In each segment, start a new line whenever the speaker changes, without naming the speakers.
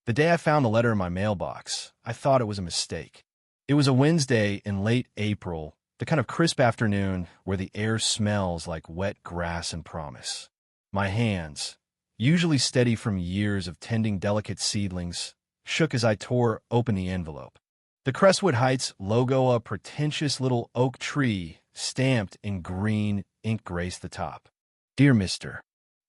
The day I found the letter in my mailbox, I thought it was a mistake. It was a Wednesday in late April, the kind of crisp afternoon where the air smells like wet grass and promise. My hands, usually steady from years of tending delicate seedlings, shook as I tore open the envelope. The Crestwood Heights logo, a pretentious little oak tree stamped in green ink, graced the top. Dear Mr.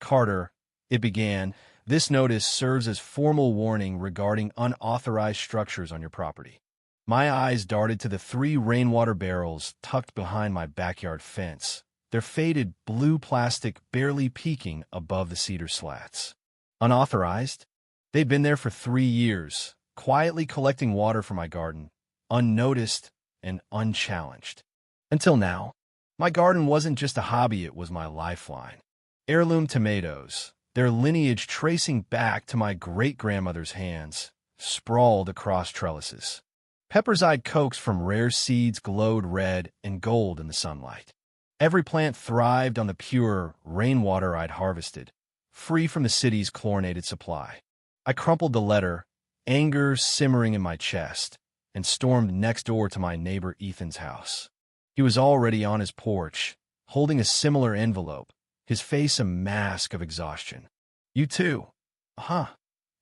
Carter, it began, this notice serves as formal warning regarding unauthorized structures on your property. My eyes darted to the 3 rainwater barrels tucked behind my backyard fence, their faded blue plastic barely peeking above the cedar slats. Unauthorized? They'd been there for 3 years, quietly collecting water for my garden, unnoticed and unchallenged. Until now, my garden wasn't just a hobby, it was my lifeline. Heirloom tomatoes, their lineage tracing back to my great-grandmother's hands, sprawled across trellises. Pepper's-eyed cokes from rare seeds glowed red and gold in the sunlight. Every plant thrived on the pure rainwater I'd harvested, free from the city's chlorinated supply. I crumpled the letter, anger simmering in my chest, and stormed next door to my neighbor Ethan's house. He was already on his porch, holding a similar envelope, his face a mask of exhaustion. You too? Huh,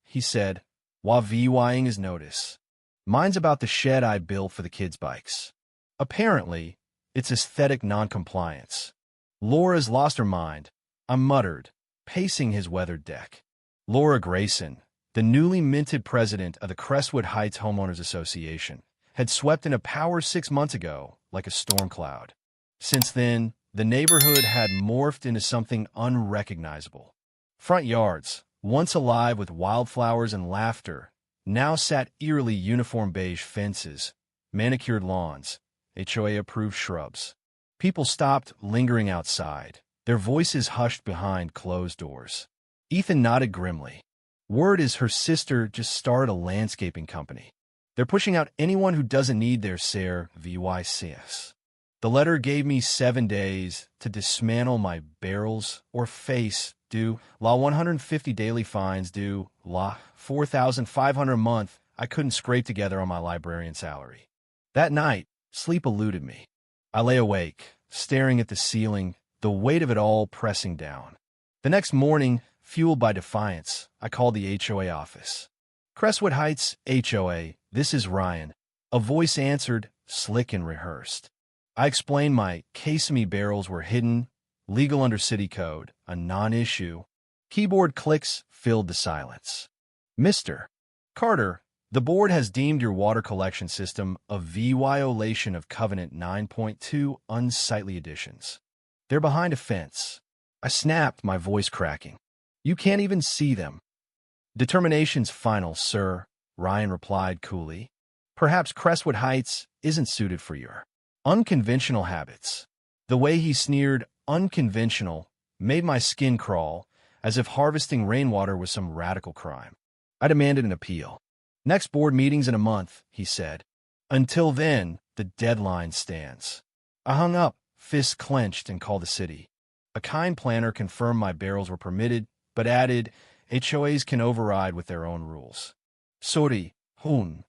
he said, while VYing his notice. Mine's about the shed I built for the kids' bikes. Apparently, it's aesthetic noncompliance. Laura's lost her mind, I muttered, pacing his weathered deck. Laura Grayson, the newly minted president of the Crestwood Heights Homeowners Association, had swept into power 6 months ago like a storm cloud. Since then, the neighborhood had morphed into something unrecognizable. Front yards, once alive with wildflowers and laughter, now sat eerily uniform beige fences, manicured lawns, HOA-approved shrubs. People stopped lingering outside, their voices hushed behind closed doors. Ethan nodded grimly. Word is her sister just started a landscaping company. They're pushing out anyone who doesn't need their VYCS. The letter gave me 7 days to dismantle my barrels or face due la 150 daily fines due la 4,500 a month I couldn't scrape together on my librarian salary. That night, sleep eluded me. I lay awake, staring at the ceiling, the weight of it all pressing down. The next morning, fueled by defiance, I called the HOA office. Crestwood Heights HOA, this is Ryan. A voice answered, slick and rehearsed. I explained my Casemi barrels were hidden, legal under city code, a non-issue. Keyboard clicks filled the silence. Mr. Carter, the board has deemed your water collection system a violation of Covenant 9.2 unsightly additions. They're behind a fence. I snapped, my voice cracking. You can't even see them. Determination's final, sir, Ryan replied coolly. Perhaps Crestwood Heights isn't suited for your unconventional habits. The way he sneered unconventional made my skin crawl, as if harvesting rainwater was some radical crime. I demanded an appeal. Next board meeting's in a month, he said. Until then, the deadline stands. I hung up, fists clenched, and called the city. A kind planner confirmed my barrels were permitted, but added, HOAs can override with their own rules. Sorry, hun.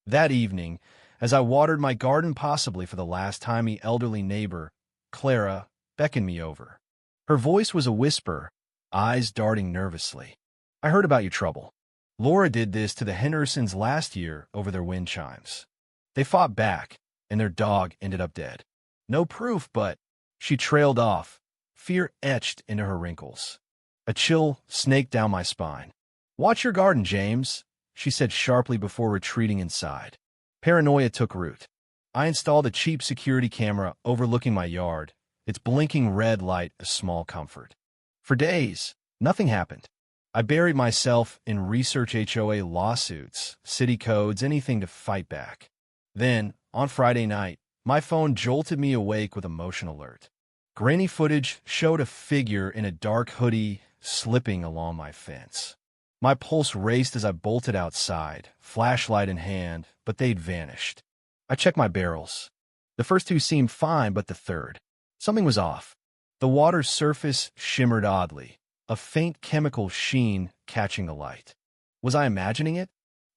That evening, as I watered my garden possibly for the last time, the elderly neighbor, Clara, beckoned me over. Her voice was a whisper, eyes darting nervously. I heard about your trouble. Laura did this to the Hendersons last year over their wind chimes. They fought back, and their dog ended up dead. No proof, but she trailed off, fear etched into her wrinkles. A chill snaked down my spine. Watch your garden, James, she said sharply before retreating inside. Paranoia took root. I installed a cheap security camera overlooking my yard, its blinking red light a small comfort. For days, nothing happened. I buried myself in research HOA lawsuits, city codes, anything to fight back. Then, on Friday night, my phone jolted me awake with a motion alert. Grainy footage showed a figure in a dark hoodie slipping along my fence. My pulse raced as I bolted outside, flashlight in hand, but they'd vanished. I checked my barrels. The first 2 seemed fine, but the third. Something was off. The water's surface shimmered oddly, a faint chemical sheen catching the light. Was I imagining it?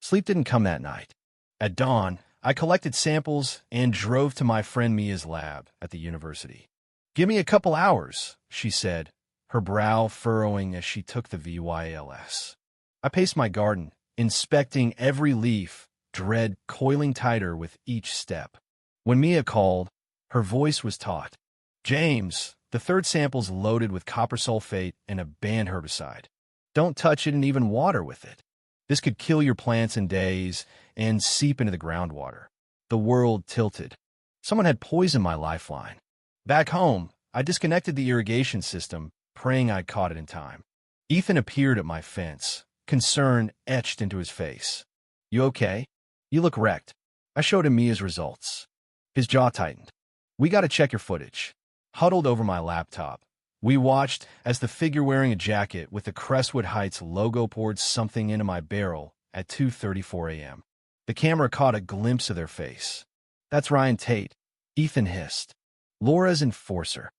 Sleep didn't come that night. At dawn, I collected samples and drove to my friend Mia's lab at the university. "Give me a couple hours," she said, her brow furrowing as she took the VYLS. I paced my garden, inspecting every leaf, dread coiling tighter with each step. When Mia called, her voice was taut. "James, the third sample's loaded with copper sulfate and a banned herbicide. Don't touch it and even water with it. This could kill your plants in days and seep into the groundwater." The world tilted. Someone had poisoned my lifeline. Back home, I disconnected the irrigation system, praying I'd caught it in time. Ethan appeared at my fence, concern etched into his face. "You okay? You look wrecked." I showed him Mia's results. His jaw tightened. "We got to check your footage." Huddled over my laptop, we watched as the figure wearing a jacket with the Crestwood Heights logo poured something into my barrel at 2:34 a.m. The camera caught a glimpse of their face. "That's Ryan Tate," Ethan hissed. "Laura's enforcer."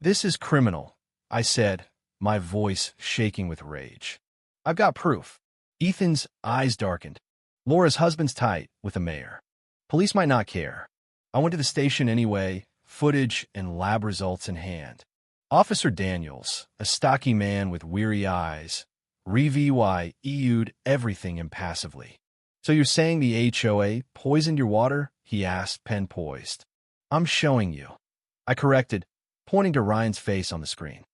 "This is criminal," I said, my voice shaking with rage. "I've got proof." Ethan's eyes darkened. "Laura's husband's tight with the mayor. Police might not care." I went to the station anyway, footage and lab results in hand. Officer Daniels, a stocky man with weary eyes, EU'd everything impassively. "So you're saying the HOA poisoned your water?" he asked, pen poised. "I'm showing you." I corrected, pointing to Ryan's face on the screen.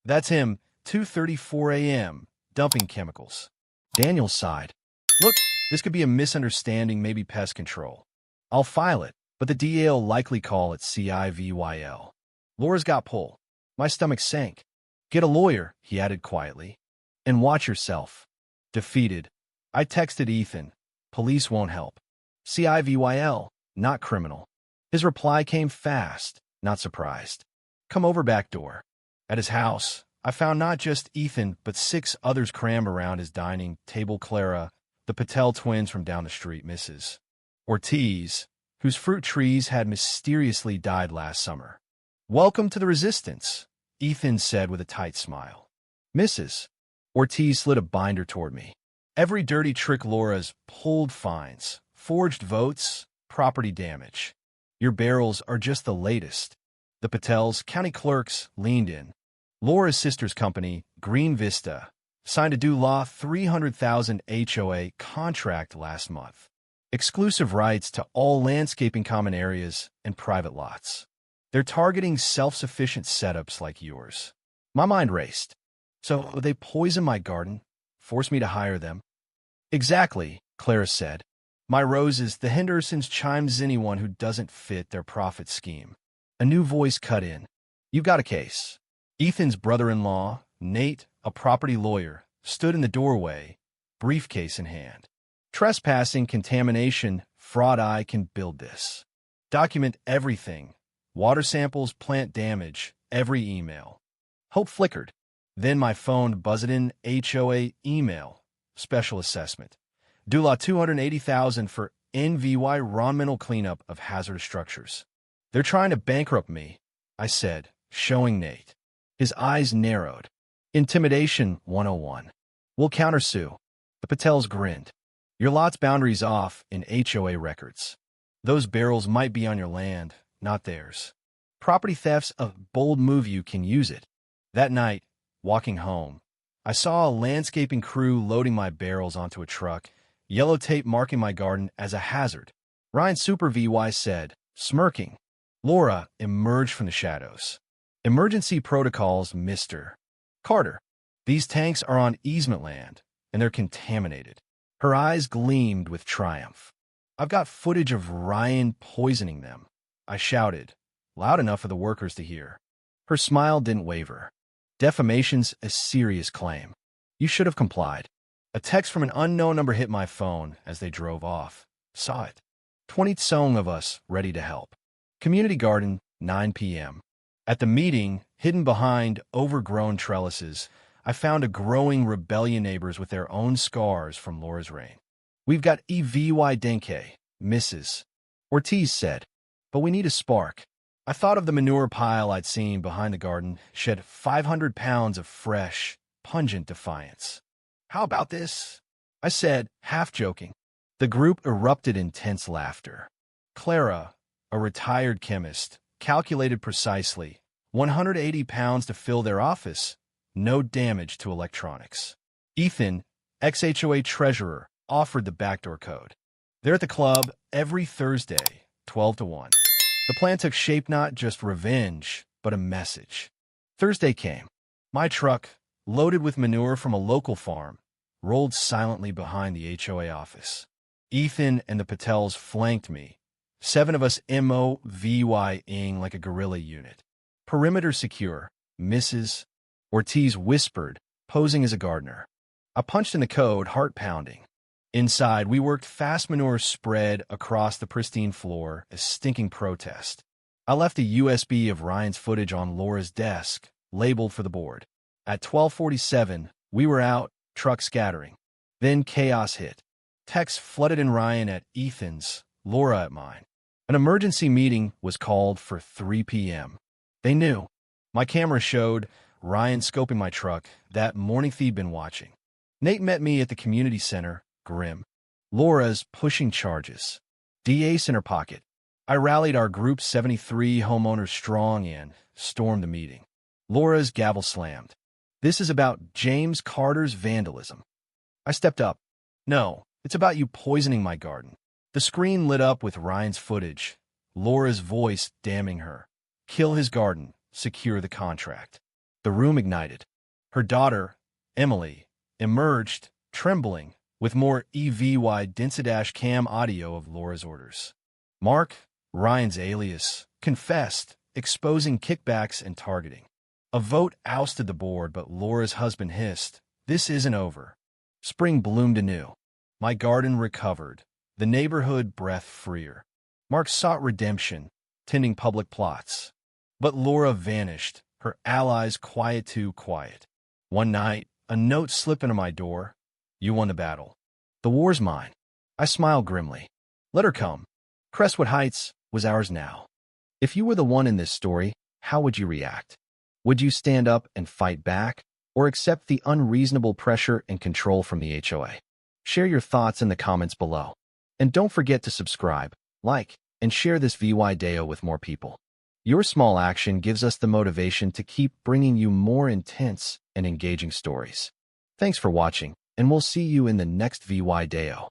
"That's him, 2:34 a.m., dumping chemicals." Daniels sighed. "Look, this could be a misunderstanding, maybe pest control. I'll file it, but the DA'll likely call it CIVYL. Laura's got pull." My stomach sank. "Get a lawyer," he added quietly. "And watch yourself." Defeated, I texted Ethan. "Police won't help. CIVYL, not criminal." His reply came fast, not surprised. "Come over back door." At his house, I found not just Ethan, but 6 others crammed around his dining table. Clara, the Patel twins from down the street, Mrs. Ortiz, whose fruit trees had mysteriously died last summer. "Welcome to the resistance," Ethan said with a tight smile. Mrs. Ortiz slid a binder toward me. "Every dirty trick Laura's pulled: fines, forged votes, property damage. Your barrels are just the latest." The Patels, county clerks, leaned in. Laura's sister's company, Green Vista, signed a due law $300,000 HOA contract last month. Exclusive rights to all landscaping common areas and private lots. They're targeting self-sufficient setups like yours. My mind raced. "So they poison my garden, force me to hire them?" "Exactly," Clara said. "My roses, the Hendersons chimes anyone who doesn't fit their profit scheme." A new voice cut in. "You've got a case." Ethan's brother-in-law, Nate, a property lawyer, stood in the doorway, briefcase in hand. "Trespassing, contamination, fraud. I can build this. Document everything. Water samples, plant damage, every email." Hope flickered. Then my phone buzzed in. HOA email. Special assessment. Dula $280,000 for environmental cleanup of hazardous structures. "They're trying to bankrupt me," I said, showing Nate. His eyes narrowed. "Intimidation 101. We'll countersue." The Patels grinned. "Your lot's boundaries off in HOA records. Those barrels might be on your land, not theirs. Property theft's a bold move. You can use it." That night, walking home, I saw a landscaping crew loading my barrels onto a truck, yellow tape marking my garden as a hazard. Ryan Super VY said, smirking. Laura emerged from the shadows. "Emergency protocols, Mr. Carter. These tanks are on easement land, and they're contaminated." Her eyes gleamed with triumph. "I've got footage of Ryan poisoning them," I shouted, loud enough for the workers to hear. Her smile didn't waver. "Defamation's a serious claim. You should have complied." A text from an unknown number hit my phone as they drove off. Saw it. 20 song of us ready to help. Community garden, 9 p.m. At the meeting, hidden behind overgrown trellises, I found a growing rebellion, neighbors with their own scars from Laura's reign. "We've got EVY Denke," Mrs. Ortiz said, "but we need a spark." I thought of the manure pile I'd seen behind the garden, shed 500 pounds of fresh, pungent defiance. "How about this?" I said, half joking. The group erupted in tense laughter. Clara, a retired chemist, calculated precisely 180 pounds to fill their office, no damage to electronics. Ethan, ex-HOA treasurer, offered the backdoor code. They're at the club every Thursday, 12 to 1. The plan took shape, not just revenge, but a message. Thursday came. My truck, loaded with manure from a local farm, rolled silently behind the HOA office. Ethan and the Patels flanked me, 7 of us moving like a guerrilla unit. Perimeter secure, Mrs. Ortiz whispered, posing as a gardener. I punched in the code, heart pounding. Inside, we worked fast, manure spread across the pristine floor, a stinking protest. I left a USB of Ryan's footage on Laura's desk, labeled for the board. At 12:47, we were out, truck scattering. Then chaos hit. Texts flooded in, Ryan at Ethan's, Laura at mine. An emergency meeting was called for 3 p.m. They knew. My camera showed Ryan scoping my truck, that morning feed been watching. Nate met me at the community center, grim. Laura's pushing charges. D-Ace in her pocket. I rallied our group 73 homeowners strong and stormed the meeting. Laura's gavel slammed. This is about James Carter's vandalism. I stepped up. No, it's about you poisoning my garden. The screen lit up with Ryan's footage. Laura's voice damning her. Kill his garden. Secure the contract. The room ignited. Her daughter, Emily, emerged, trembling, with more EVY Densidash cam audio of Laura's orders. Mark, Ryan's alias, confessed, exposing kickbacks and targeting. A vote ousted the board, but Laura's husband hissed, "This isn't over." Spring bloomed anew. My garden recovered, the neighborhood breathed freer. Mark sought redemption, tending public plots. But Laura vanished, her allies quiet too quiet. One night, a note slipped into my door. "You won the battle. The war's mine." I smiled grimly. Let her come. Crestwood Heights was ours now. If you were the one in this story, how would you react? Would you stand up and fight back, or accept the unreasonable pressure and control from the HOA? Share your thoughts in the comments below. And don't forget to subscribe, like, and share this VY Deo with more people. Your small action gives us the motivation to keep bringing you more intense and engaging stories. Thanks for watching, and we'll see you in the next VY Deo.